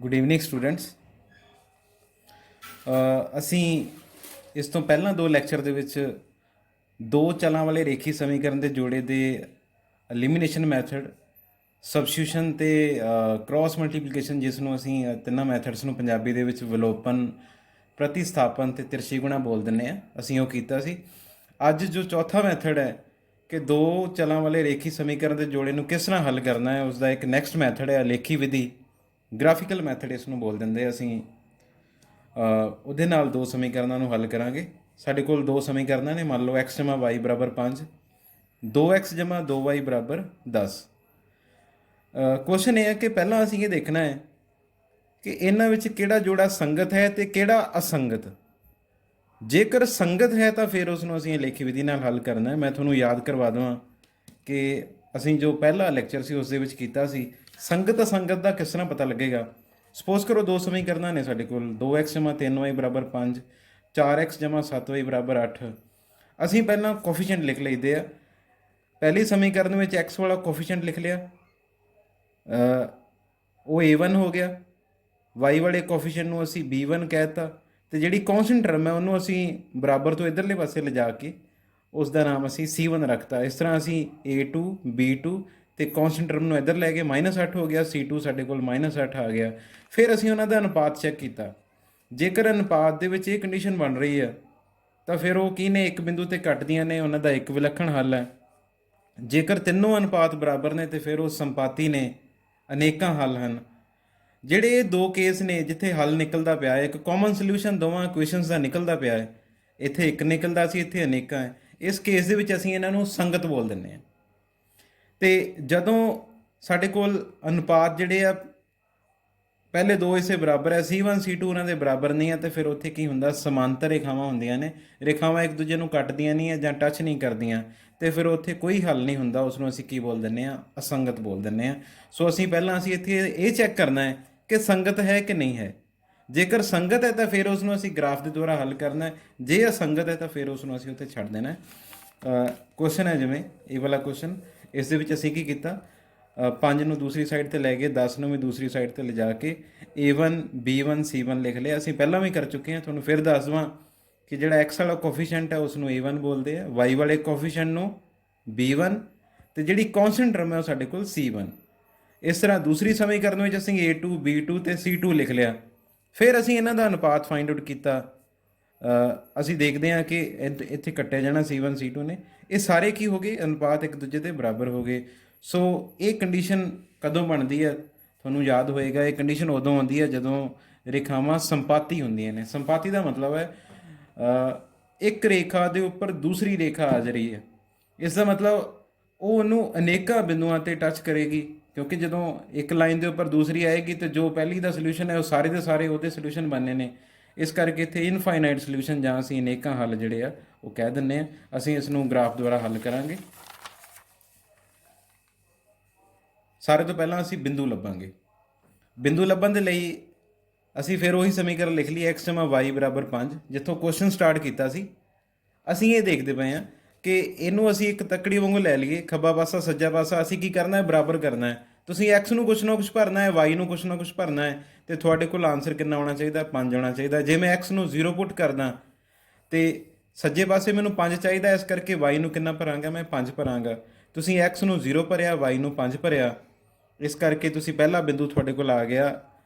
Good evening students. ਅਸੀਂ ਇਸ ਤੋਂ ਪਹਿਲਾਂ ਦੋ ਲੈਕਚਰ ਦੇ ਵਿੱਚ ਦੋ ਚਲਾਂ ਵਾਲੇ ਰੇਖੀ ਸਮੀਕਰਨ ਦੇ ਜੋੜੇ ਦੇ ਐਲੀਮੀਨੇਸ਼ਨ ਮੈਥਡ, ਸਬਸਟੀਟਿਊਸ਼ਨ ਤੇ ਕ੍ਰਾਸ ਮਲਟੀਪਲੀਕੇਸ਼ਨ, ਜਿਸ ਨੂੰ ਅਸੀਂ ਤਿੰਨਾਂ ਮੈਥਡਸ ਨੂੰ ਪੰਜਾਬੀ ਦੇ ਵਿੱਚ ਵਿਲੋਪਨ, ਪ੍ਰਤੀਸਥਾਪਨ ਤੇ ਤਿਰਛੀਗੁਣਾ ਬੋਲ ਦਿੰਦੇ ਹਾਂ, ਅਸੀਂ ਉਹ ਕੀਤਾ ਸੀ। ਅੱਜ ਜੋ ਚੌਥਾ ਮੈਥਡ ਹੈ ਕਿ ਦੋ ਚਲਾਂ ਵਾਲੇ ਰੇਖੀ ਸਮੀਕਰਨ ਦੇ ਜੋੜੇ ਨੂੰ ਕਿਸ ਤਰ੍ਹਾਂ ਹੱਲ ਕਰਨਾ ਹੈ, ਉਸ ਦਾ ਇੱਕ ਨੈਕਸਟ ਮੈਥਡ ਹੈ ਲੇਖੀ ਵਿਧੀ, ਗ੍ਰਾਫਿਕਲ ਮੈਥਡ ਇਸ ਨੂੰ ਬੋਲ ਦਿੰਦੇ। ਅਸੀਂ ਉਹਦੇ ਨਾਲ ਦੋ ਸਮੀਕਰਨਾਂ ਨੂੰ ਹੱਲ ਕਰਾਂਗੇ। ਸਾਡੇ ਕੋਲ ਦੋ ਸਮੀਕਰਨ ਨੇ, ਮੰਨ ਲਓ x ਜਮਾ y ਬਰਾਬਰ 5, 2x ਜਮਾ 2y ਬਰਾਬਰ 10। ਕੁਐਸਚਨ ਇਹ ਹੈ ਕਿ ਪਹਿਲਾਂ ਅਸੀਂ ਇਹ ਦੇਖਣਾ ਹੈ ਕਿ ਇਹਨਾਂ ਵਿੱਚ ਕਿਹੜਾ ਜੋੜਾ ਸੰਗਤ ਹੈ ਤੇ ਕਿਹੜਾ ਅਸੰਗਤ। ਜੇਕਰ ਸੰਗਤ ਹੈ ਤਾਂ ਫਿਰ ਉਸ ਨੂੰ ਅਸੀਂ ਲੇਖੀ ਵਿਧੀ ਨਾਲ ਹੱਲ ਕਰਨਾ ਹੈ। ਮੈਂ ਤੁਹਾਨੂੰ ਯਾਦ ਕਰਵਾ ਦੇਵਾਂ ਕਿ ਅਸੀਂ ਜੋ ਪਹਿਲਾ ਲੈਕਚਰ ਸੀ ਉਸ ਦੇ ਵਿੱਚ ਕੀਤਾ ਸੀ ਸੰਗਤ ਅਸੰਗਤ ਦਾ ਕਿਸ ਤਰ੍ਹਾਂ ਪਤਾ ਲੱਗੇਗਾ। ਸਪੋਜ਼ ਕਰੋ ਦੋ ਸਮੀਕਰਨਾਂ ਨੇ ਸਾਡੇ ਕੋਲ, 2x ਜਮਾ 3y ਬਰਾਬਰ 5, 4x ਜਮਾ 7y ਬਰਾਬਰ 8। ਅਸੀਂ ਪਹਿਲਾਂ ਕੋਫੀਸ਼ੀਐਂਟ ਲਿਖ ਲਈਦੇ ਆ। ਪਹਿਲੀ ਸਮੀਕਰਨ ਵਿੱਚ x ਵਾਲਾ ਕੋਫੀਸ਼ੀਐਂਟ ਲਿਖ ਲਿਆ, ਉਹ a1 ਹੋ ਗਿਆ। y ਵਾਲੇ ਕੋਫੀਸ਼ੀਐਂਟ ਨੂੰ ਅਸੀਂ b1 ਕਹਿ ਦਿੱਤਾ, ਅਤੇ ਜਿਹੜੀ ਕੌਂਸਟੈਂਟ ਟਰਮ ਹੈ ਉਹਨੂੰ ਅਸੀਂ ਬਰਾਬਰ ਤੋਂ ਇੱਧਰਲੇ ਪਾਸੇ ਲਿਜਾ ਕੇ ਉਸ ਦਾ ਨਾਮ ਅਸੀਂ c1 ਰੱਖਤਾ। ਇਸ ਤਰ੍ਹਾਂ ਅਸੀਂ a2 b2 ਅਤੇ ਕੌਂਸਟੈਂਟ ਟਰਮ ਨੂੰ ਇੱਧਰ ਲੈ ਕੇ -8 ਹੋ ਗਿਆ, c2 ਸਾਡੇ ਕੋਲ -8 ਆ ਗਿਆ। ਫਿਰ ਅਸੀਂ ਉਹਨਾਂ ਦਾ ਅਨੁਪਾਤ ਚੈੱਕ ਕੀਤਾ। ਜੇਕਰ ਅਨੁਪਾਤ ਦੇ ਵਿੱਚ ਇਹ ਕੰਡੀਸ਼ਨ ਬਣ ਰਹੀ ਹੈ ਤਾਂ ਫਿਰ ਉਹ ਕੀ ਨੇ, ਇੱਕ ਬਿੰਦੂ 'ਤੇ ਘਟਦੀਆਂ ਨੇ, ਉਹਨਾਂ ਦਾ ਇੱਕ ਵਿਲੱਖਣ ਹੱਲ ਹੈ। ਜੇਕਰ ਤਿੰਨੋਂ ਅਨੁਪਾਤ ਬਰਾਬਰ ਨੇ ਤਾਂ ਫਿਰ ਉਹ ਸੰਪਾਤੀ ਨੇ, ਅਨੇਕਾਂ ਹੱਲ ਹਨ। ਜਿਹੜੇ ਇਹ ਦੋ ਕੇਸ ਨੇ ਜਿੱਥੇ ਹੱਲ ਨਿਕਲਦਾ ਪਿਆ ਹੈ, ਇੱਕ ਕਾਮਨ ਸੋਲਿਊਸ਼ਨ ਦੋਵਾਂ ਇਕੁਏਸ਼ਨਸ ਦਾ ਨਿਕਲਦਾ ਪਿਆ ਹੈ, ਇੱਥੇ ਇੱਕ ਨਿਕਲਦਾ ਸੀ, ਇੱਥੇ ਅਨੇਕਾਂ ਹੈ। ਇਸ ਕੇਸ ਦੇ ਵਿੱਚ ਅਸੀਂ ਇਹਨਾਂ ਨੂੰ ਸੰਗਤ ਬੋਲ ਦਿੰਦੇ ਹਾਂ। ਅਤੇ ਜਦੋਂ ਸਾਡੇ ਕੋਲ ਅਨੁਪਾਤ ਜਿਹੜੇ ਆ ਪਹਿਲੇ ਦੋ ਇਸੇ ਬਰਾਬਰ ਹੈ, c1 c2 ਉਹਨਾਂ ਦੇ ਬਰਾਬਰ ਨਹੀਂ ਹੈ, ਅਤੇ ਫਿਰ ਉੱਥੇ ਕੀ ਹੁੰਦਾ, ਸਮਾਂਤਰ ਰੇਖਾਵਾਂ ਹੁੰਦੀਆਂ ਨੇ। ਰੇਖਾਵਾਂ ਇੱਕ ਦੂਜੇ ਨੂੰ ਕੱਟਦੀਆਂ ਨਹੀਂ ਹੈ ਜਾਂ ਟੱਚ ਨਹੀਂ ਕਰਦੀਆਂ, ਅਤੇ ਫਿਰ ਉੱਥੇ ਕੋਈ ਹੱਲ ਨਹੀਂ ਹੁੰਦਾ। ਉਸ ਨੂੰ ਅਸੀਂ ਕੀ ਬੋਲ ਦਿੰਦੇ ਹਾਂ, ਅਸੰਗਤ ਬੋਲ ਦਿੰਦੇ ਹਾਂ। ਸੋ ਪਹਿਲਾਂ ਅਸੀਂ ਇੱਥੇ ਇਹ ਚੈੱਕ ਕਰਨਾ ਹੈ ਕਿ ਸੰਗਤ ਹੈ ਕਿ ਨਹੀਂ ਹੈ। ਜੇਕਰ ਸੰਗਤ ਹੈ ਤਾਂ ਫਿਰ ਉਸ ਨੂੰ ਅਸੀਂ ਗ੍ਰਾਫ ਦੇ ਦੁਆਰਾ ਹੱਲ ਕਰਨਾ ਹੈ। ਜੇ ਅਸੰਗਤ ਹੈ ਤਾਂ ਫਿਰ ਉਸ ਨੂੰ ਅਸੀਂ ਉੱਥੇ ਛੱਡ ਦੇਣਾ। ਕੁਐਸਚਨ ਹੈ ਜਿਵੇਂ ਇਹ ਵਾਲਾ ਕੁਐਸਚਨ, ਇਸ ਦੇ ਵਿੱਚ ਅਸੀਂ ਕੀ ਕੀਤਾ, 5 ਨੂੰ ਦੂਸਰੀ ਸਾਈਡ 'ਤੇ ਲੈ ਗਏ, 10 ਨੂੰ ਵੀ ਦੂਸਰੀ ਸਾਈਡ 'ਤੇ ਲਿਜਾ ਕੇ a1 b1 c1 ਲਿਖ ਲਿਆ। ਅਸੀਂ ਪਹਿਲਾਂ ਵੀ ਕਰ ਚੁੱਕੇ ਹਾਂ। ਤੁਹਾਨੂੰ ਫਿਰ ਦੱਸ ਦੇਵਾਂ ਕਿ ਜਿਹੜਾ x ਵਾਲਾ ਕੋਫੀਸ਼ੀਐਂਟ ਹੈ ਉਸ ਨੂੰ a1 ਬੋਲਦੇ ਆ, y ਵਾਲੇ ਕੋਫੀਸ਼ੀਐਂਟ ਨੂੰ b1, ਅਤੇ ਜਿਹੜੀ ਕੌਂਸਟੈਂਟ ਟਰਮ ਹੈ ਉਹ ਸਾਡੇ ਕੋਲ c1। ਇਸ ਤਰ੍ਹਾਂ ਦੂਸਰੀ ਸਮੀਕਰਨ ਵਿੱਚ ਅਸੀਂ a2 b2 ਅਤੇ c2 ਲਿਖ ਲਿਆ। ਫਿਰ ਅਸੀਂ ਇਹਨਾਂ ਦਾ ਅਨੁਪਾਤ ਫਾਈਂਡ ਆਊਟ ਕੀਤਾ। ਅਸੀਂ ਦੇਖਦੇ ਹਾਂ ਕਿ ਇੱਥੇ ਕੱਟਿਆ ਜਾਣਾ c1 c2 ਨੇ, ਇਹ ਸਾਰੇ ਕੀ ਹੋ ਗਏ, ਅਨੁਪਾਤ ਇੱਕ ਦੂਜੇ ਦੇ ਬਰਾਬਰ ਹੋ ਗਏ। ਸੋ ਇਹ ਕੰਡੀਸ਼ਨ ਕਦੋਂ ਬਣਦੀ ਹੈ, ਤੁਹਾਨੂੰ ਯਾਦ ਹੋਏਗਾ, ਇਹ ਕੰਡੀਸ਼ਨ ਉਦੋਂ ਆਉਂਦੀ ਹੈ ਜਦੋਂ ਰੇਖਾਵਾਂ ਸੰਪਾਤੀ ਹੁੰਦੀਆਂ ਨੇ। ਸੰਪਾਤੀ ਦਾ ਮਤਲਬ ਹੈ ਇੱਕ ਰੇਖਾ ਦੇ ਉੱਪਰ ਦੂਸਰੀ ਰੇਖਾ ਆ ਜਾ ਰਹੀ ਹੈ। ਇਸ ਦਾ ਮਤਲਬ ਉਹ ਉਹਨੂੰ ਅਨੇਕਾਂ ਬਿੰਦੂਆਂ 'ਤੇ ਟੱਚ ਕਰੇਗੀ, ਕਿਉਂਕਿ ਜਦੋਂ ਇੱਕ ਲਾਈਨ ਦੇ ਉੱਪਰ ਦੂਸਰੀ ਆਏਗੀ ਤਾਂ ਜੋ ਪਹਿਲੀ ਦਾ ਸੋਲਿਊਸ਼ਨ ਹੈ ਉਹ ਸਾਰੇ ਦੇ ਸਾਰੇ ਉਹਦੇ ਸੋਲਿਊਸ਼ਨ ਬਣਨੇ ਨੇ। ਇਸ ਕਰਕੇ ਇੱਥੇ ਇਨਫਾਈਨਾਈਟ ਸੋਲਿਊਸ਼ਨ ਜਾਂ ਅਸੀਂ ਅਨੇਕਾਂ ਹੱਲ ਜਿਹੜੇ ਆ ਉਹ ਕਹਿ ਦਿੰਦੇ ਹਾਂ। ਅਸੀਂ ਇਸ ਨੂੰ ਗ੍ਰਾਫ ਦੁਆਰਾ ਹੱਲ ਕਰਾਂਗੇ। ਸਾਰੇ ਤੋਂ ਪਹਿਲਾਂ ਅਸੀਂ ਬਿੰਦੂ ਲੱਭਾਂਗੇ। ਬਿੰਦੂ ਲੱਭਣ ਦੇ ਲਈ ਅਸੀਂ ਫਿਰ ਉਹੀ ਸਮੀਕਰਨ ਲਿਖ ਲਈ, x ਜਮਾ y ਬਰਾਬਰ 5, ਜਿੱਥੋਂ ਕੁਐਸਚਨ ਸਟਾਰਟ ਕੀਤਾ ਸੀ। ਅਸੀਂ ਇਹ ਦੇਖਦੇ ਪਏ ਹਾਂ ਕਿ ਇਹਨੂੰ ਅਸੀਂ ਇੱਕ ਤੱਕੜੀ ਵਾਂਗੂ ਲੈ ਲਈਏ, ਖੱਬਾ ਪਾਸਾ ਸੱਜਾ ਪਾਸਾ। ਅਸੀਂ ਕੀ ਕਰਨਾ ਹੈ, ਬਰਾਬਰ ਕਰਨਾ ਹੈ। ਤੁਸੀਂ x ਨੂੰ ਕੁਛ ਨਾ ਕੁਛ ਭਰਨਾ ਹੈ, y ਨੂੰ ਕੁਛ ਨਾ ਕੁਛ ਭਰਨਾ ਹੈ, ਅਤੇ ਤੁਹਾਡੇ ਕੋਲ ਆਨਸਰ ਕਿੰਨਾ ਆਉਣਾ ਚਾਹੀਦਾ, 5 ਆਉਣਾ ਚਾਹੀਦਾ। ਜੇ ਮੈਂ x ਨੂੰ 0 ਪੁੱਟ ਕਰਦਾ ਅਤੇ ਸੱਜੇ ਪਾਸੇ ਮੈਨੂੰ 5 ਚਾਹੀਦਾ, ਇਸ ਕਰਕੇ y ਨੂੰ ਕਿੰਨਾ ਭਰਾਂਗਾ, ਮੈਂ 5 ਭਰਾਂਗਾ। ਤੁਸੀਂ x ਨੂੰ 0 ਭਰਿਆ, y ਨੂੰ 5 ਭਰਿਆ, ਇਸ ਕਰਕੇ ਤੁਸੀਂ ਪਹਿਲਾ ਬਿੰਦੂ ਤੁਹਾਡੇ ਕੋਲ ਆ ਗਿਆ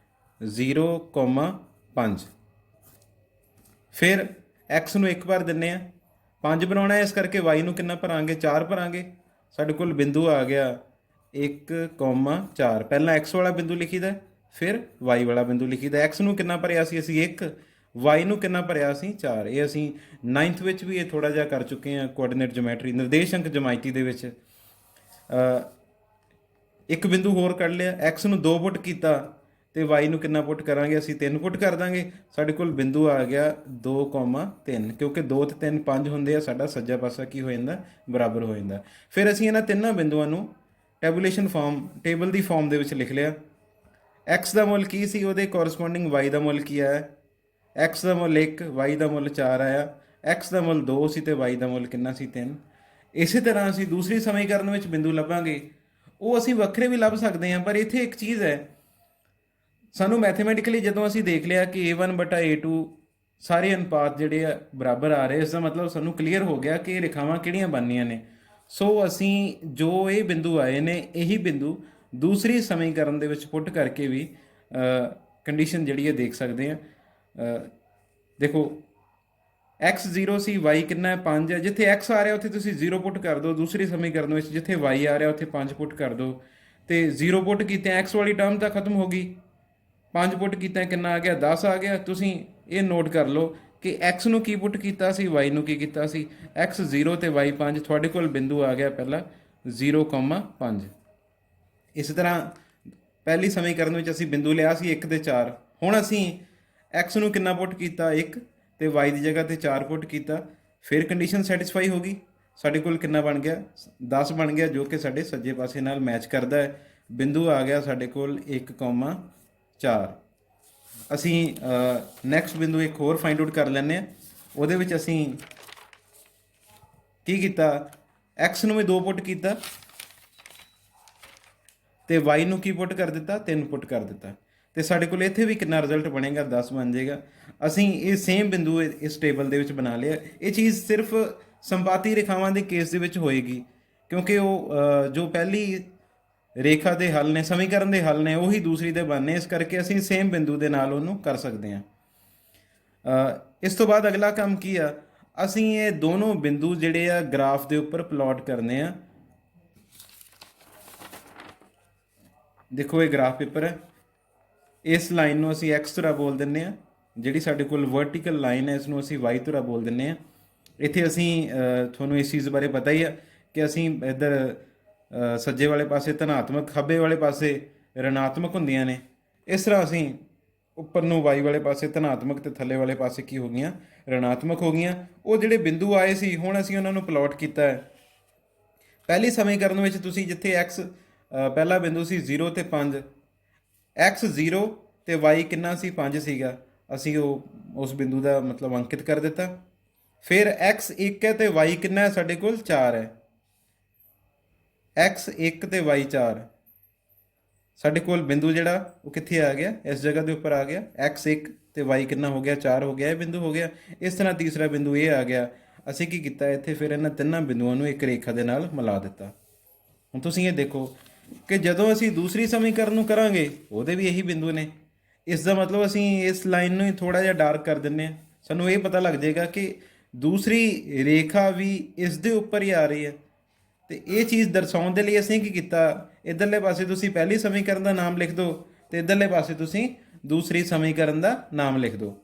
0,5। ਫਿਰ x ਨੂੰ ਇੱਕ ਵਾਰ ਦਿੰਦੇ ਹਾਂ, 5 ਬਣਾਉਣਾ ਹੈ, ਇਸ ਕਰਕੇ y ਨੂੰ ਕਿੰਨਾ ਭਰਾਂਗੇ, 4 ਭਰਾਂਗੇ। ਸਾਡੇ ਕੋਲ ਬਿੰਦੂ ਆ ਗਿਆ 1,4। ਪਹਿਲਾਂ x ਵਾਲਾ ਬਿੰਦੂ ਲਿਖੀਦਾ, ਫਿਰ y ਵਾਲਾ ਬਿੰਦੂ ਲਿਖੀਦਾ। x ਨੂੰ ਕਿੰਨਾ ਭਰਿਆ ਸੀ ਅਸੀਂ 1, y ਨੂੰ ਕਿੰਨਾ ਭਰਿਆ ਸੀ 4। ਇਹ ਅਸੀਂ 9th ਵਿੱਚ ਵੀ ਇਹ ਥੋੜ੍ਹਾ ਜਿਹਾ ਕਰ ਚੁੱਕੇ ਹਾਂ, ਕੋਆਰਡੀਨੇਟ ਜਿਓਮੈਟਰੀ, ਨਿਰਦੇਸ਼ਾਂਕ ਜਮਾਇਤੀ ਦੇ ਵਿੱਚ। ਇੱਕ ਬਿੰਦੂ ਹੋਰ ਕੱਢ ਲਿਆ, x ਨੂੰ 2 ਪੁੱਟ ਕੀਤਾ ਅਤੇ y ਨੂੰ ਕਿੰਨਾ ਪੁੱਟ ਕਰਾਂਗੇ, ਅਸੀਂ 3 ਪੁੱਟ ਕਰ ਦਾਂਗੇ। ਸਾਡੇ ਕੋਲ ਬਿੰਦੂ ਆ ਗਿਆ 2,3, ਕਿਉਂਕਿ 2 ਅਤੇ 3 5 ਹੁੰਦੇ ਆ, ਸਾਡਾ ਸੱਜਾ ਪਾਸਾ ਕੀ ਹੋ ਜਾਂਦਾ, ਬਰਾਬਰ ਹੋ ਜਾਂਦਾ। ਫਿਰ ਅਸੀਂ ਇਹਨਾਂ ਤਿੰਨਾਂ ਬਿੰਦੂਆਂ ਨੂੰ ਟੈਬੂਲੇਸ਼ਨ ਫਾਰਮ, ਟੇਬਲ ਦੀ ਫਾਰਮ ਦੇ ਵਿੱਚ ਲਿਖ ਲਿਆ। x ਦਾ ਮੁੱਲ ਕੀ ਸੀ, ਉਹਦੇ ਕੋਰਸਪੋਂਡਿੰਗ y ਦਾ ਮੁੱਲ ਕੀ ਆਇਆ। x ਦਾ ਮੁੱਲ 1, y ਦਾ ਮੁੱਲ 4 ਆਇਆ। x ਦਾ ਮੁੱਲ 2 ਸੀ ਅਤੇ y ਦਾ ਮੁੱਲ ਕਿੰਨਾ ਸੀ, 3। ਇਸੇ ਤਰ੍ਹਾਂ ਅਸੀਂ ਦੂਸਰੀ ਸਮੀਕਰਨ ਵਿੱਚ ਬਿੰਦੂ ਲੱਭਾਂਗੇ। ਉਹ ਅਸੀਂ ਵੱਖਰੇ ਵੀ ਲੱਭ ਸਕਦੇ ਹਾਂ, ਪਰ ਇੱਥੇ ਇੱਕ ਚੀਜ਼ ਹੈ, ਸਾਨੂੰ ਮੈਥਮੈਟਿਕਲੀ ਜਦੋਂ ਅਸੀਂ ਦੇਖ ਲਿਆ ਕਿ a1/a2 ਸਾਰੇ ਅਨੁਪਾਤ ਜਿਹੜੇ ਆ ਬਰਾਬਰ ਆ ਰਹੇ, ਇਸ ਦਾ ਮਤਲਬ ਸਾਨੂੰ ਕਲੀਅਰ ਹੋ ਗਿਆ ਕਿ ਇਹ ਰੇਖਾਵਾਂ ਕਿਹੜੀਆਂ ਬਣਨੀਆਂ ਨੇ। ਸੋ ਅਸੀਂ ਜੋ ਇਹ ਬਿੰਦੂ ਆਏ ਨੇ, ਇਹੀ ਬਿੰਦੂ ਦੂਸਰੀ ਸਮੀਕਰਨ ਦੇ ਵਿੱਚ ਪੁੱਟ ਕਰਕੇ ਵੀ ਕੰਡੀਸ਼ਨ ਜਿਹੜੀ ਹੈ ਦੇਖ ਸਕਦੇ ਹਾਂ। ਦੇਖੋ x 0 ਸੀ, y ਕਿੰਨਾ ਹੈ 5 ਹੈ। ਜਿੱਥੇ x ਆ ਰਿਹਾ ਉੱਥੇ ਤੁਸੀਂ 0 ਪੁੱਟ ਕਰ ਦਿਓ, ਦੂਸਰੀ ਸਮੀਕਰਨ ਵਿੱਚ ਜਿੱਥੇ y ਆ ਰਿਹਾ ਉੱਥੇ 5 ਪੁੱਟ ਕਰ ਦਿਓ, ਤੇ 0 ਪੁੱਟ ਕੀਤੇ x ਵਾਲੀ ਟਰਮ ਤਾਂ ਖਤਮ ਹੋ ਗਈ, 5 ਪੁੱਟ ਕੀਤਾ ਕਿੰਨਾ ਆ ਗਿਆ 10 ਆ ਗਿਆ। ਤੁਸੀਂ ਇਹ ਨੋਟ ਕਰ ਲਓ ਕਿ x ਨੂੰ ਕੀ ਪੁੱਟ ਕੀਤਾ ਸੀ, y ਨੂੰ ਕੀ ਕੀਤਾ ਸੀ। x 0 ਤੇ y 5, ਤੁਹਾਡੇ ਕੋਲ ਬਿੰਦੂ ਆ ਗਿਆ ਪਹਿਲਾ 0,5। ਇਸ ਤਰ੍ਹਾਂ ਪਹਿਲੀ ਸਮੀਕਰਨ ਵਿੱਚ ਅਸੀਂ ਬਿੰਦੂ ਲਿਆ ਸੀ 1 ਤੇ 4। ਹੁਣ ਅਸੀਂ x ਨੂੰ ਕਿੰਨਾ ਪੁੱਟ ਕੀਤਾ 1, ਤੇ y ਦੀ ਜਗ੍ਹਾ ਤੇ 4 ਪੁੱਟ ਕੀਤਾ, ਫਿਰ ਕੰਡੀਸ਼ਨ ਸੈਟੀਸਫਾਈ ਹੋ ਗਈ। ਸਾਡੇ ਕੋਲ ਕਿੰਨਾ ਬਣ ਗਿਆ 10 ਬਣ ਗਿਆ, ਜੋ ਕਿ ਸਾਡੇ ਸੱਜੇ ਪਾਸੇ ਨਾਲ ਮੈਚ ਕਰਦਾ ਹੈ। ਬਿੰਦੂ ਆ ਗਿਆ ਸਾਡੇ ਕੋਲ 1,4। ਅਸੀਂ ਨੈਕਸਟ ਬਿੰਦੂ ਇੱਕ ਹੋਰ ਫਾਈਂਡ ਆਊਟ ਕਰ ਲੈਂਦੇ ਹਾਂ। ਉਹਦੇ ਵਿੱਚ ਅਸੀਂ ਕੀ ਕੀਤਾ, x ਨੂੰ ਵੀ 2 ਪੁੱਟ ਕੀਤਾ ਤੇ y ਨੂੰ ਕੀ ਪੁੱਟ ਕਰ ਦਿੱਤਾ 3 ਪੁੱਟ ਕਰ ਦਿੱਤਾ, ਤੇ ਸਾਡੇ ਕੋਲ ਇੱਥੇ ਵੀ ਕਿੰਨਾ ਰਿਜ਼ਲਟ ਬਣੇਗਾ 10 ਬਣ ਜਾਏਗਾ। ਅਸੀਂ ਇਹ ਸੇਮ ਬਿੰਦੂ ਇਸ ਟੇਬਲ ਦੇ ਵਿੱਚ ਬਣਾ ਲਿਆ। ਇਹ ਚੀਜ਼ ਸਿਰਫ ਸੰਪਾਤੀ ਰੇਖਾਵਾਂ ਦੇ ਕੇਸ ਦੇ ਵਿੱਚ ਹੋਏਗੀ, ਕਿਉਂਕਿ ਉਹ ਜੋ ਪਹਿਲੀ ਰੇਖਾ ਦੇ ਹੱਲ ਨੇ, ਸਮੀਕਰਨ ਦੇ ਹੱਲ ਨੇ, ਉਹੀ ਦੂਸਰੀ ਦੇ ਬਣਨੇ, ਇਸ ਕਰਕੇ ਅਸੀਂ ਸੇਮ ਬਿੰਦੂ ਦੇ ਨਾਲ ਉਹਨੂੰ ਕਰ ਸਕਦੇ ਹਾਂ। ਇਸ ਤੋਂ ਬਾਅਦ ਅਗਲਾ ਕੰਮ ਕੀ ਆ, ਅਸੀਂ ਇਹ ਦੋਨੋਂ ਬਿੰਦੂ ਜਿਹੜੇ ਆ ਗ੍ਰਾਫ ਦੇ ਉੱਪਰ ਪਲਾਟ ਕਰਨੇ ਆ। ਦੇਖੋ ਇਹ ਗ੍ਰਾਫ ਪੇਪਰ ਹੈ, ਇਸ ਲਾਈਨ ਨੂੰ ਅਸੀਂ x ਧੁਰਾ ਬੋਲ ਦਿੰਦੇ ਹਾਂ, ਜਿਹੜੀ ਸਾਡੇ ਕੋਲ ਵਰਟੀਕਲ ਲਾਈਨ ਹੈ ਇਸ ਨੂੰ ਅਸੀਂ y ਧੁਰਾ ਬੋਲ ਦਿੰਦੇ ਹਾਂ। ਇੱਥੇ ਅਸੀਂ ਤੁਹਾਨੂੰ ਇਸ ਚੀਜ਼ ਬਾਰੇ ਪਤਾ ਹੀ ਆ ਕਿ ਅਸੀਂ ਇੱਧਰ ਸੱਜੇ ਵਾਲੇ ਪਾਸੇ ਧਨਾਤਮਕ, ਖੱਬੇ ਵਾਲੇ ਪਾਸੇ ਰਿਣਾਤਮਕ ਹੁੰਦੀਆਂ ਨੇ। ਇਸ ਤਰ੍ਹਾਂ ਅਸੀਂ ਉੱਪਰ ਨੂੰ y ਵਾਲੇ ਪਾਸੇ ਧਨਾਤਮਕ ਤੇ ਥੱਲੇ ਵਾਲੇ ਪਾਸੇ ਕੀ ਹੋ ਗਈਆਂ ਰਿਣਾਤਮਕ ਹੋ ਗਈਆਂ। ਉਹ ਜਿਹੜੇ ਬਿੰਦੂ ਆਏ ਸੀ ਹੁਣ ਅਸੀਂ ਉਹਨਾਂ ਨੂੰ ਪਲਾਟ ਕੀਤਾ ਹੈ। ਪਹਿਲੀ ਸਮੀਕਰਨ ਵਿੱਚ ਤੁਸੀਂ ਜਿੱਥੇ x ਪਹਿਲਾ ਬਿੰਦੂ ਸੀ 0 ਤੇ 5, x 0 ਤੇ y ਕਿੰਨਾ ਸੀ 5 ਸੀਗਾ, ਅਸੀਂ ਉਹ ਉਸ ਬਿੰਦੂ ਦਾ ਮਤਲਬ ਅੰਕਿਤ ਕਰ ਦਿੱਤਾ। ਫਿਰ x 1 ਹੈ ਤੇ y ਕਿੰਨਾ ਹੈ ਸਾਡੇ ਕੋਲ 4 ਹੈ, x 1 ਤੇ y 4। ਸਾਡੇ ਕੋਲ ਬਿੰਦੂ ਜਿਹੜਾ ਉਹ ਕਿੱਥੇ ਆ ਗਿਆ, ਇਸ ਜਗ੍ਹਾ ਦੇ ਉੱਪਰ ਆ ਗਿਆ। x 1 ਤੇ y ਕਿੰਨਾ ਹੋ ਗਿਆ 4 ਹੋ ਗਿਆ, ਇਹ ਬਿੰਦੂ ਹੋ ਗਿਆ। ਇਸ ਤਰ੍ਹਾਂ ਤੀਸਰਾ ਬਿੰਦੂ ਇਹ ਆ ਗਿਆ। ਅਸੀਂ ਕੀ ਕੀਤਾ ਇੱਥੇ, ਫਿਰ ਇਹਨਾਂ ਤਿੰਨਾਂ ਬਿੰਦੂਆਂ ਨੂੰ ਇੱਕ ਰੇਖਾ ਦੇ ਨਾਲ ਮਿਲਾ ਦਿੱਤਾ। ਹੁਣ ਤੁਸੀਂ ਇਹ ਦੇਖੋ ਕਿ ਜਦੋਂ ਅਸੀਂ ਦੂਸਰੀ ਸਮੀਕਰਨ ਨੂੰ ਕਰਾਂਗੇ ਉਹਦੇ ਵੀ ਇਹੀ ਬਿੰਦੂ ਨੇ। ਇਸ ਦਾ ਮਤਲਬ ਅਸੀਂ ਇਸ ਲਾਈਨ ਨੂੰ ਹੀ ਥੋੜ੍ਹਾ ਜਿਹਾ ਡਾਰਕ ਕਰ ਦਿੰਦੇ ਹਾਂ, ਸਾਨੂੰ ਇਹ ਪਤਾ ਲੱਗ ਜਾਏਗਾ ਕਿ ਦੂਸਰੀ ਰੇਖਾ ਵੀ ਇਸ ਦੇ ਉੱਪਰ ਹੀ ਆ ਰਹੀ ਹੈ। ਤੇ ਇਹ ਚੀਜ਼ ਦਰਸਾਉਣ ਦੇ ਲਈ ਅਸੀਂ ਕੀ ਕੀਤਾ, ਇੱਧਰਲੇ ਪਾਸੇ ਤੁਸੀਂ ਪਹਿਲੀ ਸਮੀਕਰਨ ਦਾ ਨਾਮ ਲਿਖ ਦਿਓ ਤੇ ਇੱਧਰਲੇ ਪਾਸੇ ਤੁਸੀਂ ਦੂਸਰੀ ਸਮੀਕਰਨ ਦਾ ਨਾਮ ਲਿਖ ਦਿਓ।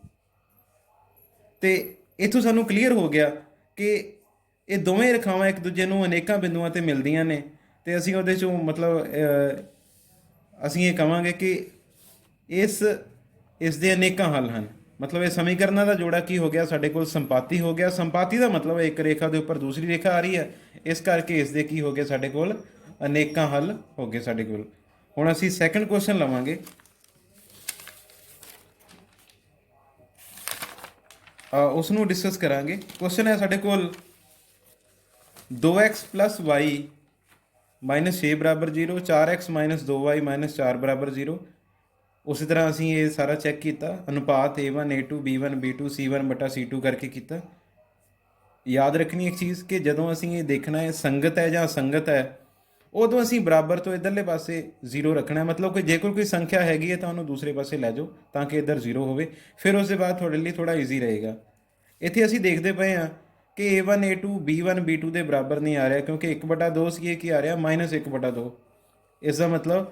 ਤੇ ਇੱਥੋਂ ਸਾਨੂੰ ਕਲੀਅਰ ਹੋ ਗਿਆ ਕਿ ਇਹ ਦੋਵੇਂ ਰੇਖਾਵਾਂ ਇੱਕ ਦੂਜੇ ਨੂੰ ਅਨੇਕਾਂ ਬਿੰਦੂਆਂ ਤੇ ਮਿਲਦੀਆਂ ਨੇ, ਤੇ ਅਸੀਂ ਉਹਦੇ ਚੋਂ ਮਤਲਬ ਅਸੀਂ ਇਹ ਕਹਾਂਗੇ ਕਿ ਇਸ ਦੇ ਅਨੇਕਾਂ ਹੱਲ ਹਨ। ਮਤਲਬ ਇਹ ਸਮੀਕਰਨਾਂ ਦਾ ਜੋੜਾ ਕੀ ਹੋ ਗਿਆ ਸਾਡੇ ਕੋਲ ਸੰਪਾਤੀ ਹੋ ਗਿਆ। ਸੰਪਾਤੀ ਦਾ ਮਤਲਬ ਇੱਕ ਰੇਖਾ ਦੇ ਉੱਪਰ ਦੂਸਰੀ ਰੇਖਾ ਆ ਰਹੀ ਹੈ, ਇਸ ਕਰਕੇ ਇਸ ਦੇ ਕੀ ਹੋ ਗਏ ਸਾਡੇ ਕੋਲ ਅਨੇਕਾਂ ਹੱਲ ਹੋ ਗਏ ਸਾਡੇ ਕੋਲ। ਹੁਣ ਅਸੀਂ ਸੈਕੰਡ ਕੁਐਸਚਨ ਲਵਾਂਗੇ। ਉਸ ਨੂੰ ਡਿਸਕਸ ਕਰਾਂਗੇ। ਕੁਐਸਚਨ ਹੈ ਸਾਡੇ ਕੋਲ 2x + y - 6 = 0, 4x - 2y - 4 = 0। ਉਸੇ ਤਰ੍ਹਾਂ ਅਸੀਂ ਇਹ ਸਾਰਾ ਚੈੱਕ ਕੀਤਾ, ਅਨੁਪਾਤ a1 a2 b1 b2 c1/c2 ਕਰਕੇ ਕੀਤਾ। ਯਾਦ ਰੱਖਣੀ ਇੱਕ ਚੀਜ਼ ਕਿ ਜਦੋਂ ਅਸੀਂ ਇਹ ਦੇਖਣਾ ਹੈ ਸੰਗਤ ਹੈ ਜਾਂ ਅਸੰਗਤ ਹੈ, ਉਦੋਂ ਅਸੀਂ ਬਰਾਬਰ ਤੋਂ ਇੱਧਰਲੇ ਪਾਸੇ 0 ਰੱਖਣਾ। ਮਤਲਬ ਕਿ ਜੇਕਰ ਕੋਈ ਸੰਖਿਆ ਹੈਗੀ ਹੈ ਤਾਂ ਉਹਨੂੰ ਦੂਸਰੇ ਪਾਸੇ ਲੈ ਜਾਓ ਤਾਂ ਕਿ ਇੱਧਰ 0 ਹੋਵੇ, ਫਿਰ ਉਸ ਦੇ ਬਾਅਦ ਤੁਹਾਡੇ ਲਈ ਥੋੜ੍ਹਾ ਈਜ਼ੀ ਰਹੇਗਾ। ਇੱਥੇ ਅਸੀਂ ਦੇਖਦੇ ਪਏ ਹਾਂ ਕਿ a1 a2 b1 b2 ਦੇ ਬਰਾਬਰ ਨਹੀਂ ਆ ਰਿਹਾ, ਕਿਉਂਕਿ 1/2 ਸੀ, ਇਹ ਕੀ ਆ ਰਿਹਾ -1/2। ਇਸ ਦਾ ਮਤਲਬ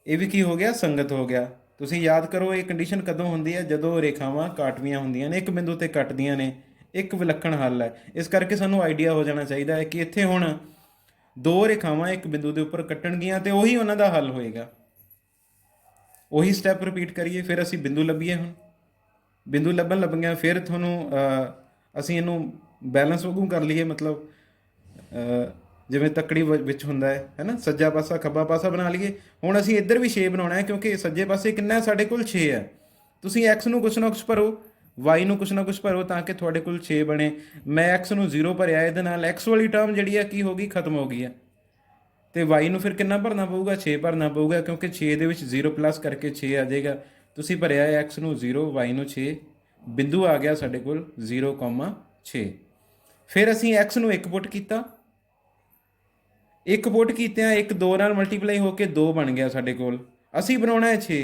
ਇਹ ਵੀ ਕੀ ਹੋ ਗਿਆ ਸੰਗਤ ਹੋ ਗਿਆ। ਤੁਸੀਂ ਯਾਦ ਕਰੋ ਇਹ ਕੰਡੀਸ਼ਨ ਕਦੋਂ ਹੁੰਦੀ ਹੈ, ਜਦੋਂ ਰੇਖਾਵਾਂ ਕਾਟਵੀਆਂ ਹੁੰਦੀਆਂ ਨੇ, ਇੱਕ ਬਿੰਦੂ ਤੇ ਕੱਟਦੀਆਂ ਨੇ, ਇੱਕ ਵਿਲੱਖਣ ਹੱਲ ਹੈ। ਇਸ ਕਰਕੇ ਸਾਨੂੰ ਆਈਡੀਆ ਹੋ ਜਾਣਾ ਚਾਹੀਦਾ ਹੈ ਕਿ ਇੱਥੇ ਹੁਣ ਦੋ ਰੇਖਾਵਾਂ ਇੱਕ ਬਿੰਦੂ ਦੇ ਉੱਪਰ ਕੱਟਣਗੀਆਂ ਤੇ ਉਹੀ ਉਹਨਾਂ ਦਾ ਹੱਲ ਹੋਏਗਾ। ਉਹੀ ਸਟੈਪ ਰਿਪੀਟ ਕਰੀਏ, ਫਿਰ ਅਸੀਂ ਬਿੰਦੂ ਲੱਭੀਏ। ਹੁਣ ਬਿੰਦੂ ਲੱਭਣ ਫਿਰ ਤੁਹਾਨੂੰ ਅਸੀਂ ਇਹਨੂੰ ਬੈਲੈਂਸ ਵਾਂਗੂ ਕਰ ਲਈਏ, ਮਤਲਬ ਜਿਵੇਂ ਤੱਕੜੀ ਵਿੱਚ ਹੁੰਦਾ ਹੈ ਨਾ, ਸੱਜਾ ਪਾਸਾ ਖੱਬਾ ਪਾਸਾ ਬਣਾ ਲਈਏ। ਹੁਣ ਅਸੀਂ ਇੱਧਰ ਵੀ 6 ਬਣਾਉਣਾ ਹੈ, ਕਿਉਂਕਿ ਸੱਜੇ ਪਾਸੇ ਕਿੰਨਾ ਹੈ ਸਾਡੇ ਕੋਲ 6 ਹੈ। ਤੁਸੀਂ x ਨੂੰ ਕੁਛ ਨਾ ਕੁਛ ਭਰੋ, y ਨੂੰ ਕੁਛ ਨਾ ਕੁਛ ਭਰੋ ਤਾਂ ਕਿ ਤੁਹਾਡੇ ਕੋਲ 6 ਬਣੇ। ਮੈਂ x ਨੂੰ 0 ਭਰਿਆ, ਇਹਦੇ ਨਾਲ x ਵਾਲੀ ਟਰਮ ਜਿਹੜੀ ਹੈ ਕੀ ਹੋ ਗਈ ਖਤਮ ਹੋ ਗਈ ਹੈ। ਤੇ y ਨੂੰ ਫਿਰ ਕਿੰਨਾ ਭਰਨਾ ਪਊਗਾ 6 ਭਰਨਾ ਪਊਗਾ, ਕਿਉਂਕਿ 6 ਦੇ ਵਿੱਚ 0 ਪਲੱਸ ਕਰਕੇ 6 ਆ ਜਾਏਗਾ। ਤੁਸੀਂ ਭਰਿਆ ਹੈ x ਨੂੰ 0, y ਨੂੰ 6, ਬਿੰਦੂ ਆ ਗਿਆ ਸਾਡੇ ਕੋਲ 0,6। ਫਿਰ ਅਸੀਂ x ਨੂੰ 1 ਪੁੱਟ ਕੀਤਾ, 1 ਪੁੱਟ ਕੀਤਿਆਂ 1 2 ਨਾਲ ਮਲਟੀਪਲਾਈ ਹੋ ਕੇ 2 ਬਣ ਗਿਆ ਸਾਡੇ ਕੋਲ। ਅਸੀਂ ਬਣਾਉਣਾ ਹੈ 6,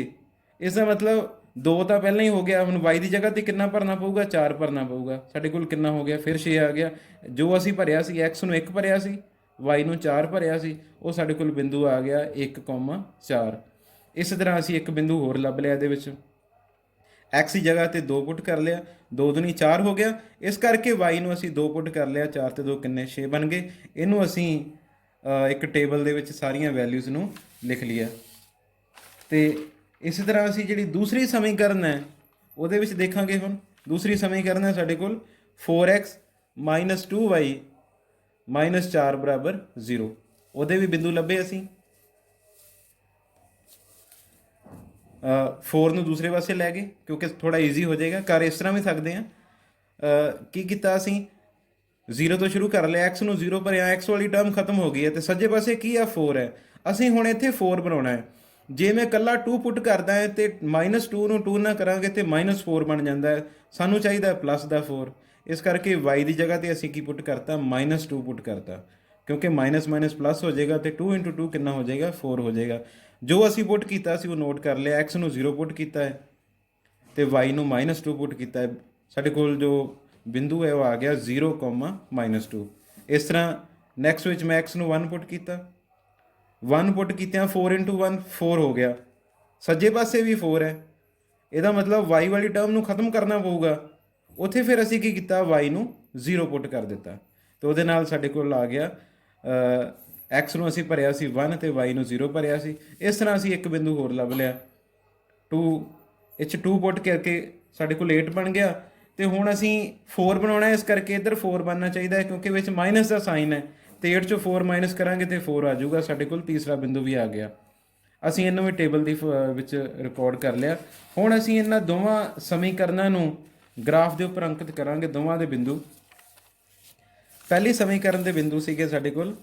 ਇਸ ਦਾ ਮਤਲਬ 2 ਤਾਂ ਪਹਿਲਾਂ ਹੀ ਹੋ ਗਿਆ, ਹੁਣ y ਦੀ ਜਗ੍ਹਾ ਤੇ ਕਿੰਨਾ ਭਰਨਾ ਪਊਗਾ 4 ਭਰਨਾ ਪਊਗਾ। ਸਾਡੇ ਕੋਲ ਕਿੰਨਾ ਹੋ ਗਿਆ ਫਿਰ 6 ਆ ਗਿਆ। ਜੋ ਅਸੀਂ ਭਰਿਆ ਸੀ x ਨੂੰ 1 ਭਰਿਆ ਸੀ, y ਨੂੰ 4 ਭਰਿਆ ਸੀ, ਉਹ ਸਾਡੇ ਕੋਲ ਬਿੰਦੂ ਆ ਗਿਆ 1,4। ਇਸ ਤਰ੍ਹਾਂ ਅਸੀਂ ਇੱਕ ਬਿੰਦੂ ਹੋਰ ਲੱਭ ਲਿਆ ਇਹਦੇ ਵਿੱਚ, x ਦੀ ਜਗ੍ਹਾ ਤੇ 2 ਪੁੱਟ ਕਰ ਲਿਆ, 2 ਦੂਣੀ 4 ਹੋ ਗਿਆ। ਇਸ ਕਰਕੇ y ਨੂੰ ਅਸੀਂ 2 ਪੁੱਟ ਕਰ ਲਿਆ, 4 ਤੇ 2 ਕਿੰਨੇ 6 ਬਣ ਗਏ। ਇਹਨੂੰ ਅਸੀਂ ਇੱਕ ਟੇਬਲ ਦੇ ਵਿੱਚ ਸਾਰੀਆਂ ਵੈਲਿਊਜ਼ ਨੂੰ ਲਿਖ ਲਿਆ। ਤੇ ਇਸੇ ਤਰ੍ਹਾਂ ਅਸੀਂ ਜਿਹੜੀ ਦੂਸਰੀ ਸਮੀਕਰਨ ਹੈ ਉਹਦੇ ਵਿੱਚ ਦੇਖਾਂਗੇ। ਹੁਣ ਦੂਸਰੀ ਸਮੀਕਰਨ ਹੈ ਸਾਡੇ ਕੋਲ 4x - 2y - 4 ਬਰਾਬਰ 0। ਉਹਦੇ ਵੀ ਬਿੰਦੂ ਲੱਭੇ ਅਸੀਂ। 4 ਨੂੰ ਦੂਸਰੇ ਪਾਸੇ ਲੈ ਗਏ ਕਿਉਂਕਿ ਥੋੜਾ ਈਜ਼ੀ ਹੋ ਜਾਏਗਾ। ਕਰ ਇਸ ਤਰ੍ਹਾਂ ਵੀ ਸਕਦੇ ਹਾਂ। ਕੀ ਕੀਤਾ ਅਸੀਂ 0 ਤੋਂ ਸ਼ੁਰੂ ਕਰ ਲਿਆ, x ਨੂੰ 0 ਭਰਿਆ, x ਵਾਲੀ ਟਰਮ ਖਤਮ ਹੋ ਗਈ ਹੈ ਤੇ ਸੱਜੇ ਪਾਸੇ ਕੀ ਆ 4 ਹੈ। ਅਸੀਂ ਹੁਣ ਇੱਥੇ 4 ਬਣਾਉਣਾ ਹੈ। ਜੇ ਮੈਂ ਇਕੱਲਾ 2 ਪੁੱਟ ਕਰਦਾ ਹੈ ਤੇ -2 ਨੂੰ 2 ਨਾ ਕਰਾਂਗੇ ਤੇ -4 ਬਣ ਜਾਂਦਾ ਹੈ। ਸਾਨੂੰ ਚਾਹੀਦਾ ਪਲੱਸ ਦਾ 4। ਇਸ ਕਰਕੇ y ਦੀ ਜਗ੍ਹਾ ਤੇ ਅਸੀਂ ਕੀ ਪੁੱਟ ਕਰਤਾ -2 ਪੁੱਟ ਕਰਤਾ, ਕਿਉਂਕਿ ਮਾਈਨਸ ਮਾਈਨਸ ਪਲੱਸ ਹੋ ਜਾਏਗਾ ਤੇ 2 × 2 ਕਿੰਨਾ ਹੋ ਜਾਏਗਾ 4 ਹੋ ਜਾਏਗਾ। ਜੋ ਅਸੀਂ ਪੁੱਟ ਕੀਤਾ ਸੀ ਉਹ ਨੋਟ ਕਰ ਲਿਆ। x ਨੂੰ 0 ਪੁੱਟ ਕੀਤਾ ਹੈ ਤੇ y ਨੂੰ -2 ਪੁੱਟ ਕੀਤਾ ਹੈ। ਸਾਡੇ ਕੋਲ ਜੋ ਬਿੰਦੂ ਹੈ ਉਹ ਆ ਗਿਆ 0,-2। ਇਸ ਤਰ੍ਹਾਂ ਨੈਕਸਟ ਵਿੱਚ ਮੈਂ x ਨੂੰ 1 ਪੁੱਟ ਕੀਤਾ, 1 ਪੁੱਟ ਕੀਤਿਆਂ 4 × 1 4 ਹੋ ਗਿਆ। ਸੱਜੇ ਪਾਸੇ ਵੀ 4 ਹੈ, ਇਹਦਾ ਮਤਲਬ y ਵਾਲੀ ਟਰਮ ਨੂੰ ਖਤਮ ਕਰਨਾ ਪਊਗਾ। ਉੱਥੇ ਫਿਰ ਅਸੀਂ ਕੀ ਕੀਤਾ y ਨੂੰ 0 ਪੁੱਟ ਕਰ ਦਿੱਤਾ ਤੇ ਉਹਦੇ ਨਾਲ ਸਾਡੇ ਕੋਲ ਆ ਗਿਆ x ਨੂੰ ਅਸੀਂ ਭਰਿਆ ਸੀ 1 ਤੇ y ਨੂੰ 0 ਭਰਿਆ ਸੀ। ਇਸ ਤਰ੍ਹਾਂ ਅਸੀਂ ਇੱਕ ਬਿੰਦੂ ਹੋਰ ਲੱਭ ਲਿਆ 2, ਇਹ 'ਚ 2 ਪੁੱਟ ਕਰਕੇ ਸਾਡੇ ਕੋਲ 8 ਬਣ ਗਿਆ। ਤੇ ਹੁਣ ਅਸੀਂ 4 ਬਣਾਉਣਾ, ਇਸ ਕਰਕੇ ਇੱਧਰ 4 ਬਣਨਾ ਚਾਹੀਦਾ ਹੈ ਕਿਉਂਕਿ ਵਿੱਚ ਮਾਈਨਸ ਦਾ ਸਾਈਨ ਹੈ ਤੇ 8 ਚੋਂ 4 ਮਾਈਨਸ ਕਰਾਂਗੇ ਤੇ 4 ਆ ਜਾਊਗਾ। ਸਾਡੇ ਕੋਲ ਤੀਸਰਾ ਬਿੰਦੂ ਵੀ ਆ ਗਿਆ। ਅਸੀਂ ਇਹਨੂੰ ਵੀ ਟੇਬਲ ਦੀ ਵਿੱਚ ਰਿਕਾਰਡ ਕਰ ਲਿਆ। ਹੁਣ ਅਸੀਂ ਇਹਨਾਂ ਦੋਵਾਂ ਸਮੀਕਰਨਾਂ ਨੂੰ ਗ੍ਰਾਫ ਦੇ ਉੱਪਰ ਅੰਕਿਤ ਕਰਾਂਗੇ, ਦੋਵਾਂ ਦੇ ਬਿੰਦੂ। ਪਹਿਲੀ ਸਮੀਕਰਨ ਦੇ ਬਿੰਦੂ ਸੀਗੇ ਸਾਡੇ ਕੋਲ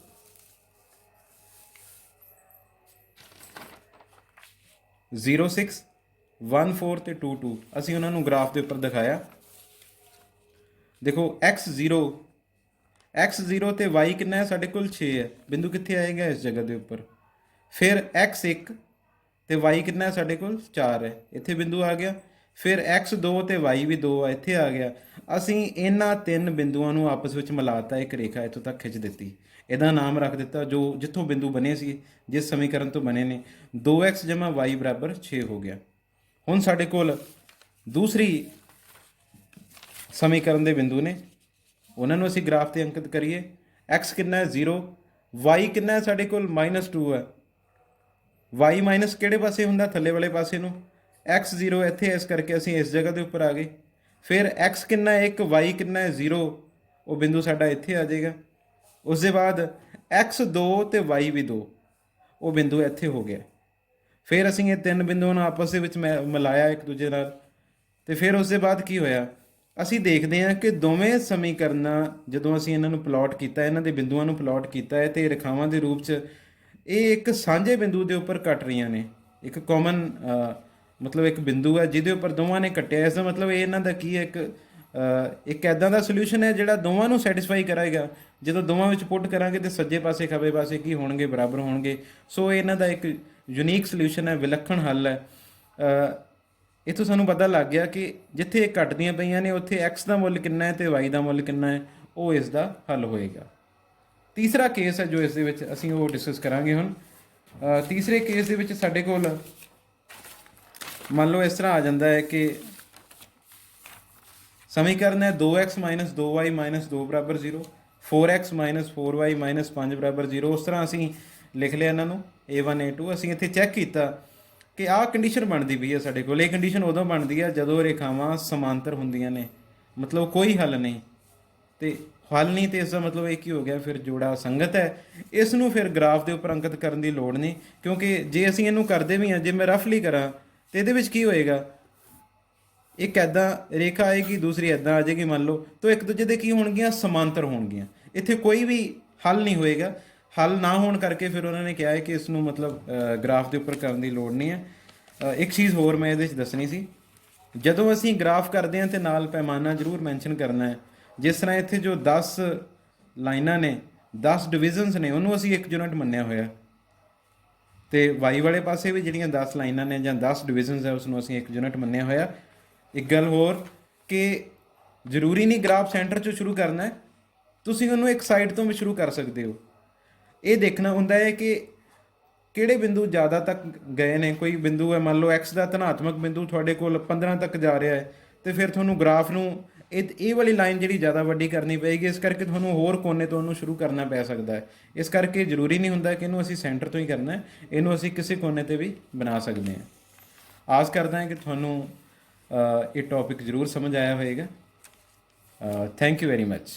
0,6 1,4 ਤੇ 2,2। ਅਸੀਂ ਉਹਨਾਂ ਨੂੰ ਗ੍ਰਾਫ ਦੇ ਉੱਪਰ ਦਿਖਾਇਆ। ਦੇਖੋ x0 ਤੇ y ਕਿੰਨਾ ਹੈ ਸਾਡੇ ਕੋਲ 6 ਹੈ। ਬਿੰਦੂ ਕਿੱਥੇ ਆਏਗਾ ਇਸ ਜਗ੍ਹਾ ਦੇ ਉੱਪਰ। ਫਿਰ x1 ਤੇ y ਕਿੰਨਾ ਹੈ ਸਾਡੇ ਕੋਲ 4 ਹੈ, ਇੱਥੇ ਬਿੰਦੂ ਆ ਗਿਆ। ਫਿਰ x2 ਤੇ y ਵੀ 2 ਆ, ਇੱਥੇ ਆ ਗਿਆ। ਅਸੀਂ ਇਹਨਾਂ ਤਿੰਨ ਬਿੰਦੂਆਂ ਨੂੰ ਆਪਸ ਵਿੱਚ ਮਿਲਾਤਾ, ਇੱਕ ਰੇਖਾ ਇੱਥੋਂ ਤੱਕ ਖਿੱਚ ਦਿੱਤੀ। ਇਹਦਾ ਨਾਮ ਰੱਖ ਦਿੱਤਾ ਜੋ ਜਿੱਥੋਂ ਬਿੰਦੂ ਬਣੇ ਸੀ, ਜਿਸ ਸਮੀਕਰਨ ਤੋਂ ਬਣੇ ਨੇ, 2x = y = 6 ਹੋ ਗਿਆ। ਹੁਣ ਸਾਡੇ ਕੋਲ ਦੂਸਰੀ ਸਮੀਕਰਨ ਦੇ ਬਿੰਦੂ ਨੇ, ਉਹਨਾਂ ਨੂੰ ਅਸੀਂ ਗ੍ਰਾਫ ਤੇ ਅੰਕਿਤ ਕਰੀਏ। x ਕਿੰਨਾ ਹੈ 0, y ਕਿੰਨਾ ਹੈ ਸਾਡੇ ਕੋਲ -2 ਹੈ। y ਮਾਈਨਸ ਕਿਹੜੇ ਪਾਸੇ ਹੁੰਦਾ ਥੱਲੇ ਵਾਲੇ ਪਾਸੇ ਨੂੰ, x0 ਇੱਥੇ, ਇਸ ਕਰਕੇ ਅਸੀਂ ਇਸ ਜਗ੍ਹਾ ਦੇ ਉੱਪਰ ਆ ਗਏ। ਫਿਰ x ਕਿੰਨਾ ਹੈ 1, y ਕਿੰਨਾ ਹੈ 0, ਉਹ ਬਿੰਦੂ ਸਾਡਾ ਇੱਥੇ ਆ ਜਾਏਗਾ। ਉਸ ਦੇ ਬਾਅਦ x2 ਤੇ y ਵੀ 2, ਉਹ ਬਿੰਦੂ ਇੱਥੇ ਹੋ ਗਿਆ। ਫਿਰ ਅਸੀਂ ਇਹ ਤਿੰਨ ਬਿੰਦੂਆਂ ਨੂੰ ਆਪਸ ਦੇ ਵਿੱਚ ਮਿਲਾਇਆ ਇੱਕ ਦੂਜੇ ਨਾਲ। ਤੇ ਫਿਰ ਉਸ ਦੇ ਬਾਅਦ ਕੀ ਹੋਇਆ, ਅਸੀਂ ਦੇਖਦੇ ਹਾਂ ਕਿ ਦੋਵੇਂ ਸਮੀਕਰਨਾਂ ਜਦੋਂ ਅਸੀਂ ਇਹਨਾਂ ਨੂੰ ਪਲਾਟ ਕੀਤਾ, ਇਹਨਾਂ ਦੇ ਬਿੰਦੂਆਂ ਨੂੰ ਪਲਾਟ ਕੀਤਾ ਹੈ ਤੇ ਰੇਖਾਵਾਂ ਦੇ ਰੂਪ 'ਚ ਇਹ ਇੱਕ ਸਾਂਝੇ ਬਿੰਦੂ ਦੇ ਉੱਪਰ ਕੱਟ ਰਹੀਆਂ ਨੇ। ਇੱਕ ਕਾਮਨ ਮਤਲਬ ਇੱਕ ਬਿੰਦੂ ਹੈ ਜਿਹਦੇ ਉੱਪਰ ਦੋਵਾਂ ਨੇ ਕੱਟਿਆ। ਇਸ ਦਾ ਮਤਲਬ ਇਹ ਇਹਨਾਂ ਦਾ ਕੀ ਹੈ, ਇੱਕ ਐਦਾਂ ਦਾ ਸੋਲਿਊਸ਼ਨ ਹੈ ਜਿਹੜਾ ਦੋਵਾਂ ਨੂੰ ਸੈਟੀਸਫਾਈ ਕਰਾਏਗਾ। ਜਦੋਂ ਦੋਵਾਂ ਵਿੱਚ ਪੁੱਟ ਕਰਾਂਗੇ ਤੇ ਸੱਜੇ ਪਾਸੇ ਖੱਬੇ ਪਾਸੇ ਕੀ ਹੋਣਗੇ, ਬਰਾਬਰ ਹੋਣਗੇ। ਸੋ ਇਹਨਾਂ ਦਾ ਇੱਕ ਯੂਨੀਕ ਸੋਲਿਊਸ਼ਨ ਹੈ, ਵਿਲੱਖਣ ਹੱਲ ਹੈ। ਇੱਥੋਂ ਸਾਨੂੰ ਪਤਾ ਲੱਗ ਗਿਆ ਕਿ ਜਿੱਥੇ ਇਹ ਕੱਟਦੀਆਂ ਪਈਆਂ ਨੇ ਉੱਥੇ x ਦਾ ਮੁੱਲ ਕਿੰਨਾ ਹੈ ਤੇ y ਦਾ ਮੁੱਲ ਕਿੰਨਾ ਹੈ, ਉਹ ਇਸ ਦਾ ਹੱਲ ਹੋਏਗਾ। ਤੀਸਰਾ ਕੇਸ ਹੈ ਜੋ ਇਸ ਦੇ ਵਿੱਚ ਅਸੀਂ ਉਹ ਡਿਸਕਸ ਕਰਾਂਗੇ ਹੁਣ। ਤੀਸਰੇ ਕੇਸ ਦੇ ਵਿੱਚ ਸਾਡੇ ਕੋਲ ਮੰਨ ਲਓ ਇਸ ਤਰ੍ਹਾਂ ਆ ਜਾਂਦਾ ਹੈ ਕਿ ਸਮੀਕਰਨ ਹੈ 2x - 2y - 2 = 0, 4x - 4y - 5 = 0। ਉਸ ਤਰ੍ਹਾਂ ਅਸੀਂ ਲਿਖ ਲਿਆ ਇਹਨਾਂ ਨੂੰ a1 a2। ਅਸੀਂ ਇੱਥੇ ਚੈੱਕ ਕੀਤਾ ਕਿ ਆਹ ਕੰਡੀਸ਼ਨ ਬਣਦੀ ਪਈ ਹੈ ਸਾਡੇ ਕੋਲ। ਇਹ ਕੰਡੀਸ਼ਨ ਉਦੋਂ ਬਣਦੀ ਹੈ ਜਦੋਂ ਰੇਖਾਵਾਂ ਸਮਾਂਤਰ ਹੁੰਦੀਆਂ ਨੇ, ਮਤਲਬ ਕੋਈ ਹੱਲ ਨਹੀਂ। ਤੇ ਹੱਲ ਨਹੀਂ ਤੇ ਇਸ ਦਾ ਮਤਲਬ ਇਹ ਕੀ ਹੋ ਗਿਆ, ਫਿਰ ਜੋੜਾ ਸੰਗਤ ਹੈ। ਇਸ ਨੂੰ ਫਿਰ ਗ੍ਰਾਫ ਦੇ ਉੱਪਰ ਅੰਕਿਤ ਕਰਨ ਦੀ ਲੋੜ ਨਹੀਂ, ਕਿਉਂਕਿ ਜੇ ਅਸੀਂ ਇਹਨੂੰ ਕਰਦੇ ਵੀ ਹਾਂ, ਜੇ ਮੈਂ ਰਫਲੀ ਕਰਾਂ ਤੇ ਇਹਦੇ ਵਿੱਚ ਕੀ ਹੋਏਗਾ, ਇੱਕ ਐਦਾਂ ਰੇਖਾ ਆਏਗੀ, ਦੂਸਰੀ ਐਦਾਂ ਆ ਜਾਏਗੀ ਮੰਨ ਲਓ, ਤਾਂ ਇੱਕ ਦੂਜੇ ਦੇ ਕੀ ਹੋਣਗੀਆਂ, ਸਮਾਂਤਰ ਹੋਣਗੀਆਂ। ਇੱਥੇ ਕੋਈ ਵੀ ਹੱਲ ਨਹੀਂ ਹੋਏਗਾ। ਹੱਲ ਨਾ ਹੋਣ ਕਰਕੇ ਫਿਰ ਉਹਨਾਂ ਨੇ ਕਿਹਾ ਹੈ ਕਿ ਇਸ ਨੂੰ ਮਤਲਬ ਗ੍ਰਾਫ ਦੇ ਉੱਪਰ ਕਰਨ ਦੀ ਲੋੜ ਨਹੀਂ ਹੈ। ਇੱਕ ਚੀਜ਼ ਹੋਰ ਮੈਂ ਇਹਦੇ 'ਚ ਦੱਸਣੀ ਸੀ, ਜਦੋਂ ਅਸੀਂ ਗ੍ਰਾਫ ਕਰਦੇ ਹਾਂ ਤੇ ਨਾਲ ਪੈਮਾਨਾ ਜ਼ਰੂਰ ਮੈਂਸ਼ਨ ਕਰਨਾ ਹੈ। ਜਿਸ ਤਰ੍ਹਾਂ ਇੱਥੇ ਜੋ 10 ਲਾਈਨਾਂ ਨੇ, 10 ਡਿਵੀਜ਼ਨਸ ਨੇ, ਉਹਨੂੰ ਅਸੀਂ ਇੱਕ ਯੂਨਿਟ ਮੰਨਿਆ ਹੋਇਆ, ਤੇ ਵਾਈ ਵਾਲੇ ਪਾਸੇ ਵੀ ਜਿਹੜੀਆਂ 10 ਲਾਈਨਾਂ ਨੇ ਜਾਂ 10 ਡਿਵੀਜ਼ਨਸ ਹੈ ਉਸ ਨੂੰ ਅਸੀਂ ਇੱਕ ਯੂਨਿਟ ਮੰਨਿਆ ਹੋਇਆ। ਇੱਕ ਗੱਲ ਹੋਰ ਕਿ ਜ਼ਰੂਰੀ ਨਹੀਂ ਗ੍ਰਾਫ ਸੈਂਟਰ 'ਚੋਂ ਸ਼ੁਰੂ ਕਰਨਾ ਹੈ, ਤੁਸੀਂ ਉਹਨੂੰ ਇੱਕ ਸਾਈਡ ਤੋਂ ਵੀ ਸ਼ੁਰੂ ਕਰ ਸਕਦੇ ਹੋ। ਇਹ ਦੇਖਣਾ ਹੁੰਦਾ ਹੈ ਕਿ ਕਿਹੜੇ ਬਿੰਦੂ ਜ਼ਿਆਦਾ ਤੱਕ ਗਏ ਨੇ। ਕੋਈ ਬਿੰਦੂ ਹੈ, ਮੰਨ ਲਓ ਐਕਸ ਦਾ ਧਨਾਤਮਕ ਬਿੰਦੂ ਤੁਹਾਡੇ ਕੋਲ 15 ਤੱਕ ਜਾ ਰਿਹਾ ਹੈ, ਤੇ ਫਿਰ ਤੁਹਾਨੂੰ ਗ੍ਰਾਫ ਨੂੰ ਇਹ ਵਾਲੀ ਲਾਈਨ ਜਿਹੜੀ ਜ਼ਿਆਦਾ ਵੱਡੀ ਕਰਨੀ ਪਏਗੀ, ਇਸ ਕਰਕੇ ਤੁਹਾਨੂੰ ਹੋਰ ਕੋਨੇ ਤੋਂ ਉਹਨੂੰ ਸ਼ੁਰੂ ਕਰਨਾ ਪੈ ਸਕਦਾ ਹੈ। ਇਸ ਕਰਕੇ ਜ਼ਰੂਰੀ ਨਹੀਂ ਹੁੰਦਾ ਕਿ ਇਹਨੂੰ ਅਸੀਂ ਸੈਂਟਰ ਤੋਂ ਹੀ ਕਰਨਾ ਹੈ, ਇਹਨੂੰ ਅਸੀਂ ਕਿਸੇ ਕੋਨੇ 'ਤੇ ਵੀ ਬਣਾ ਸਕਦੇ ਹਾਂ। ਆਸ ਕਰਦਾ ਹਾਂ ਕਿ ਤੁਹਾਨੂੰ ਇਹ ਟੌਪਿਕ ਜ਼ਰੂਰ ਸਮਝ ਆਇਆ ਹੋਵੇਗਾ। Thank you very much.